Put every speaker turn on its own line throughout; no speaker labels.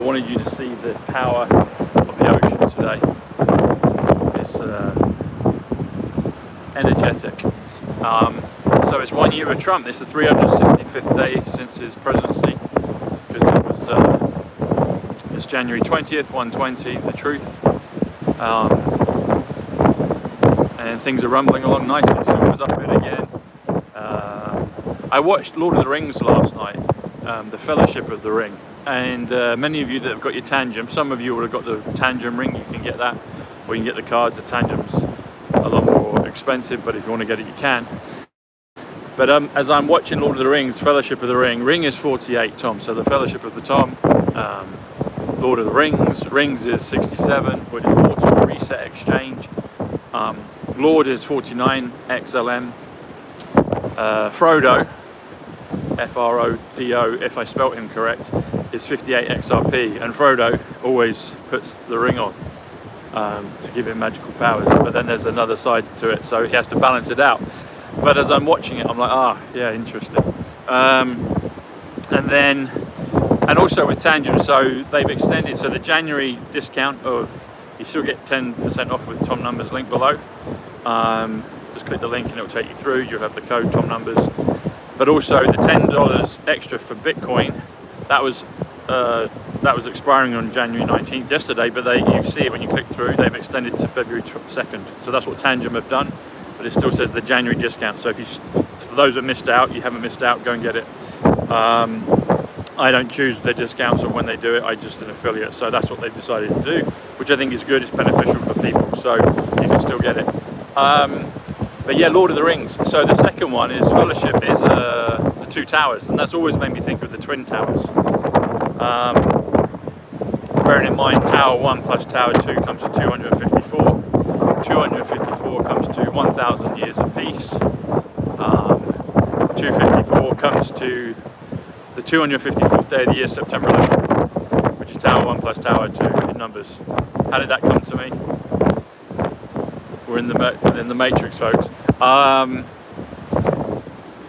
I wanted you to see the power of the ocean today. It's energetic. So it's 1 year with Trump. It's the 365th day since his presidency, because it's January 20th, 120, the truth. And things are rumbling along nicely. Silver's up a bit again. I watched Lord of the Rings last night, the Fellowship of the Ring. And many of you that have got your Tandem, some of you would have got the Tandem ring, you can get that, or you can get the cards. The Tandem's a lot more expensive, but if you want to get it, you can. But as I'm watching Lord of the Rings, Fellowship of the Ring, Ring is 48, Tom, so the Fellowship of the Tom, Lord of the Rings is 67, which is Auto Reset Exchange. Lord is 49, XLM. Frodo, F-R-O-D-O, if I spelt him correct, is 58 XRP, and Frodo always puts the ring on to give him magical powers, but then there's another side to it, so he has to balance it out. But as I'm watching it, I'm like, yeah, interesting. And also with Tandem, so they've extended, so the January discount of, you still get 10% off with Tom Numbers link below. Just click the link and it'll take you through. You'll have the code Tom Numbers. But also the $10 extra for Bitcoin, that was expiring on January 19th yesterday, but you see it when you click through, they've extended to February 2nd. So that's what Tandem have done, but it still says the January discount. So for those that missed out, you haven't missed out, go and get it. I don't choose the discounts or when they do it, I'm just an affiliate, so that's what they've decided to do, which I think is good, it's beneficial for people, so you can still get it. But yeah, Lord of the Rings. So the second one is Fellowship, is the two towers, and that's always made me think of the Twin Towers. Bearing in mind, Tower 1 plus Tower 2 comes to 254. 254 comes to 1,000 years of peace. 254 comes to the 254th day of the year, September 11th, which is Tower 1 plus Tower 2 in numbers. How did that come to me? We're in the Matrix, folks.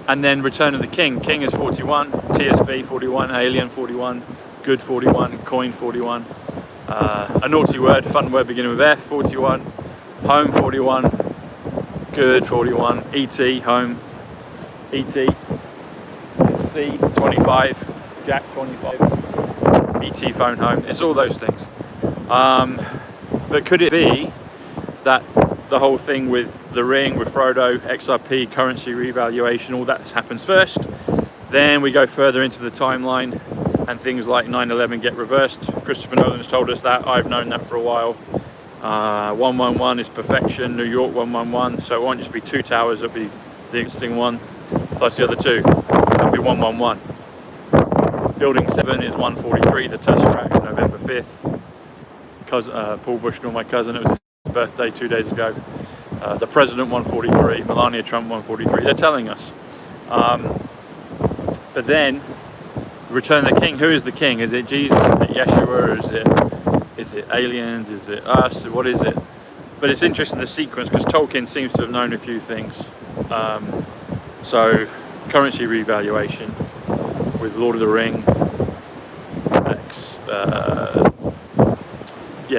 And then Return of the King. King is 41, TSB 41, Alien 41, Good 41, Coin 41, a naughty word, fun word beginning with F 41, Home 41, Good 41, ET, Home, ET, C 25, Jack 25, ET, Phone, Home. It's all those things. But could it be that the whole thing with the ring, with Frodo, XRP, currency revaluation, all that happens first, then we go further into the timeline and things like 9/11 get reversed? Christopher Nolan's told us that, I've known that for a while. 111 is perfection, New York 111, so it won't just be two towers, it'll be the existing one plus the other two, it'll be 111. Building 7 is 143, the Tesseract, November 5th. Paul Bushnell, my cousin, it was his birthday 2 days ago. The President 143, Melania Trump 143, they're telling us. But then, Return of the King, who is the king? Is it Jesus, is it Yeshua, is it aliens, is it us, what is it? But it's interesting, the sequence, because Tolkien seems to have known a few things. So, currency revaluation with Lord of the Ring,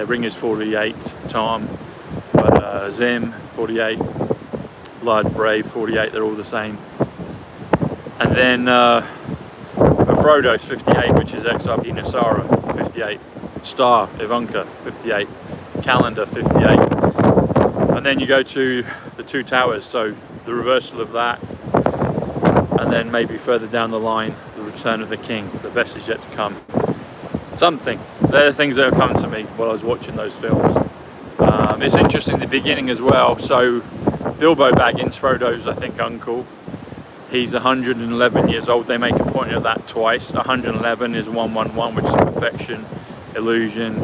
Ring is 48, Tom, but Zim 48, Blood, Brave 48, they're all the same. And then Frodo's 58, which is XRP Nasara 58, Star, Ivanka 58, Calendar 58. And then you go to the two towers, so the reversal of that, and then maybe further down the line, the Return of the King, the best is yet to come. Something. They're the things that have come to me while I was watching those films. It's interesting, the beginning as well. So Bilbo Baggins, Frodo's, I think, uncle, he's 111 years old. They make a point of that twice. 111 is 111, which is perfection, illusion.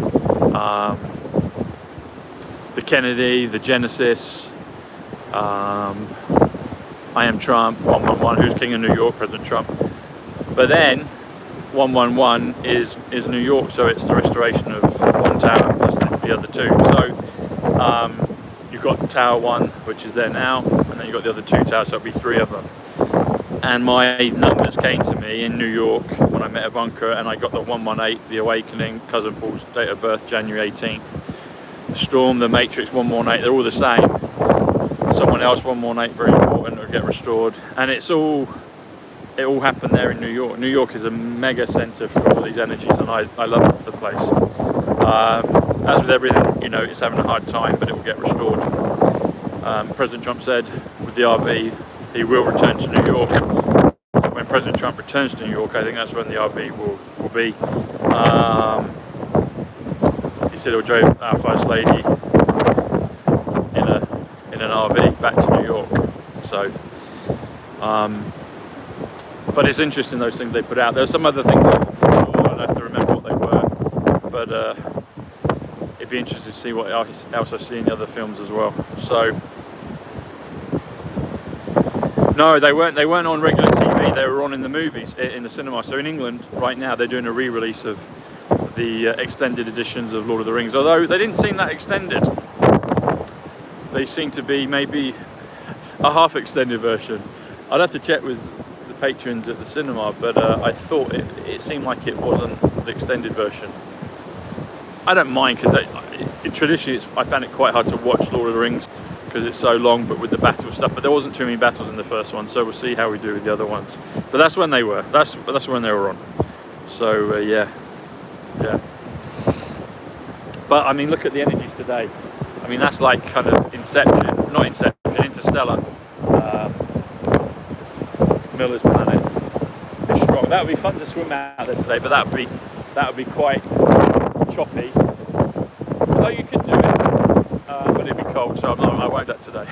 The Kennedy, the Genesis, I Am Trump, 111, who's King of New York, President Trump. But then 111 is New York, so it's the restoration of one tower plus the other two. So you've got Tower 1, which is there now, and then you've got the other two towers, so it'll be 3 of them. and my numbers came to me in New York when I met Ivanka, and I got the 118, the Awakening, cousin Paul's date of birth, January 18th. The Storm, the Matrix 118, they're all the same. Someone else 118, very important, will get restored. And it all happened there in New York. New York is a mega centre for all these energies, and I love the place. As with everything, you know, it's having a hard time, but it will get restored. President Trump said with the RV, he will return to New York. So when President Trump returns to New York, I think that's when the RV will be. He said he'll drive our First Lady in an RV back to New York. So, but it's interesting, those things they put out. There's some other things I'd have to remember what they were, but it'd be interesting to see what else I see in the other films as well. So. No, they weren't on regular TV, they were on in the movies, in the cinema. So in England right now they're doing a re-release of the extended editions of Lord of the Rings, although they didn't seem that extended. They seem to be maybe a half extended version. I'd have to check with the patrons at the cinema, but I thought it seemed like it wasn't the extended version. I don't mind, because traditionally I found it quite hard to watch Lord of the Rings because it's so long, but with the battle stuff, but there wasn't too many battles in the first one, so we'll see how we do with the other ones. But that's when they were, that's when they were on. So yeah. But I mean, look at the energies today. I mean, that's like kind of Interstellar, Miller's Planet. It's strong. That would be fun to swim out there today, but that would be quite choppy. Although you could do it. But it'd be cold, so I won't do that today.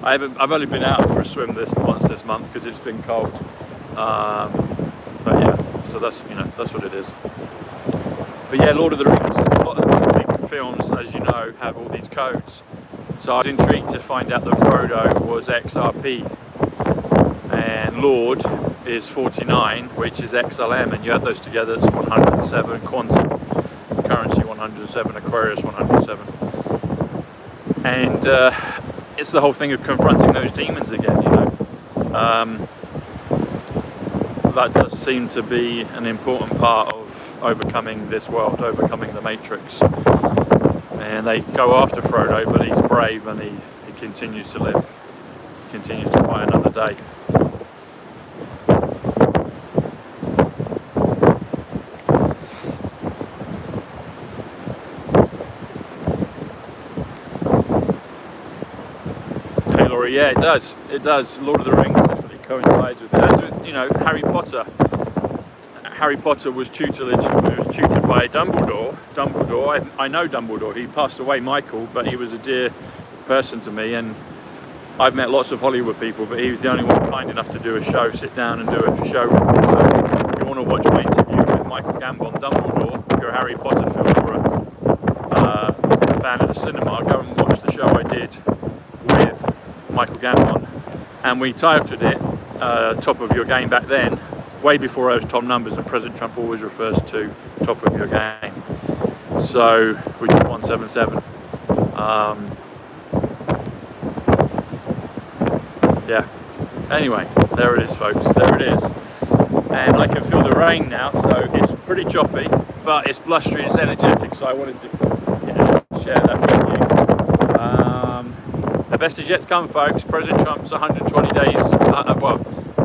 I've only been out for a swim once this month because it's been cold. But yeah, so that's what it is. But yeah, Lord of the Rings. A lot of the big films, as you know, have all these codes. So I was intrigued to find out that Frodo was XRP, and Lord is 49, which is XLM, and you add those together, it's 107 quantum currency, 107 Aquarius, 107. And it's the whole thing of confronting those demons again, you know. That does seem to be an important part of overcoming this world, overcoming the Matrix. And they go after Frodo, but he's brave and he continues to live, continues to fight another day. Yeah, it does. It does. Lord of the Rings definitely coincides with it. As with, you know, Harry Potter. Harry Potter was tutored by Dumbledore. I know Dumbledore. He passed away, Michael, but he was a dear person to me. And I've met lots of Hollywood people, but he was the only one kind enough to do a show, sit down and do a show. So if you want to watch my interview with Michael Gambon, Dumbledore, if you're a Harry Potter fan or a fan of the cinema, go and watch the show I did with Michael Gambon, and we titled it Top of Your Game back then, way before I was Tom Numbers, and President Trump always refers to Top of Your Game. So we did 177. Yeah. Anyway, there it is, folks. There it is. And I can feel the rain now, so it's pretty choppy, but it's blustery, it's energetic, so I wanted to share that with you. The best is yet to come, folks. President Trump's 120 days,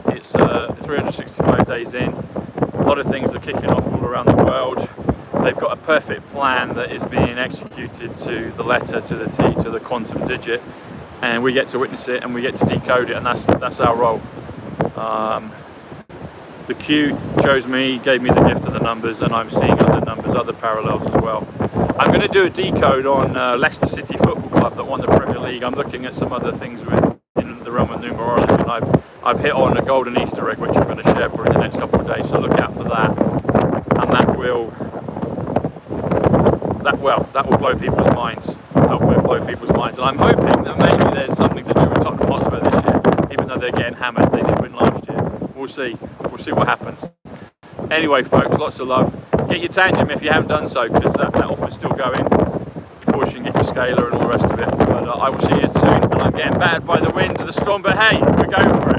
it's 365 days in. A lot of things are kicking off all around the world. They've got a perfect plan that is being executed to the letter, to the T, to the quantum digit, and we get to witness it and we get to decode it, and that's our role. The Q chose me, gave me the gift of the numbers, and I'm seeing other numbers, other parallels as well. I'm going to do a decode on Leicester City Football Club that won the Premier League. I'm looking at some other things in the realm of numerology, and I've hit on a golden Easter egg, which I'm going to share probably in the next couple of days. So look out for that, and that will blow people's minds. That will blow people's minds, and I'm hoping that maybe there's something to do with Tottenham Hotspur this year, even though they're getting hammered. They did win last year. We'll see what happens. Anyway, folks, lots of love. Get your Tandem if you haven't done so, because that offer's still going. Of course, you can get your scaler and all the rest of it. But I will see you soon. And I'm getting battered by the wind of the storm, but hey, we're going for it.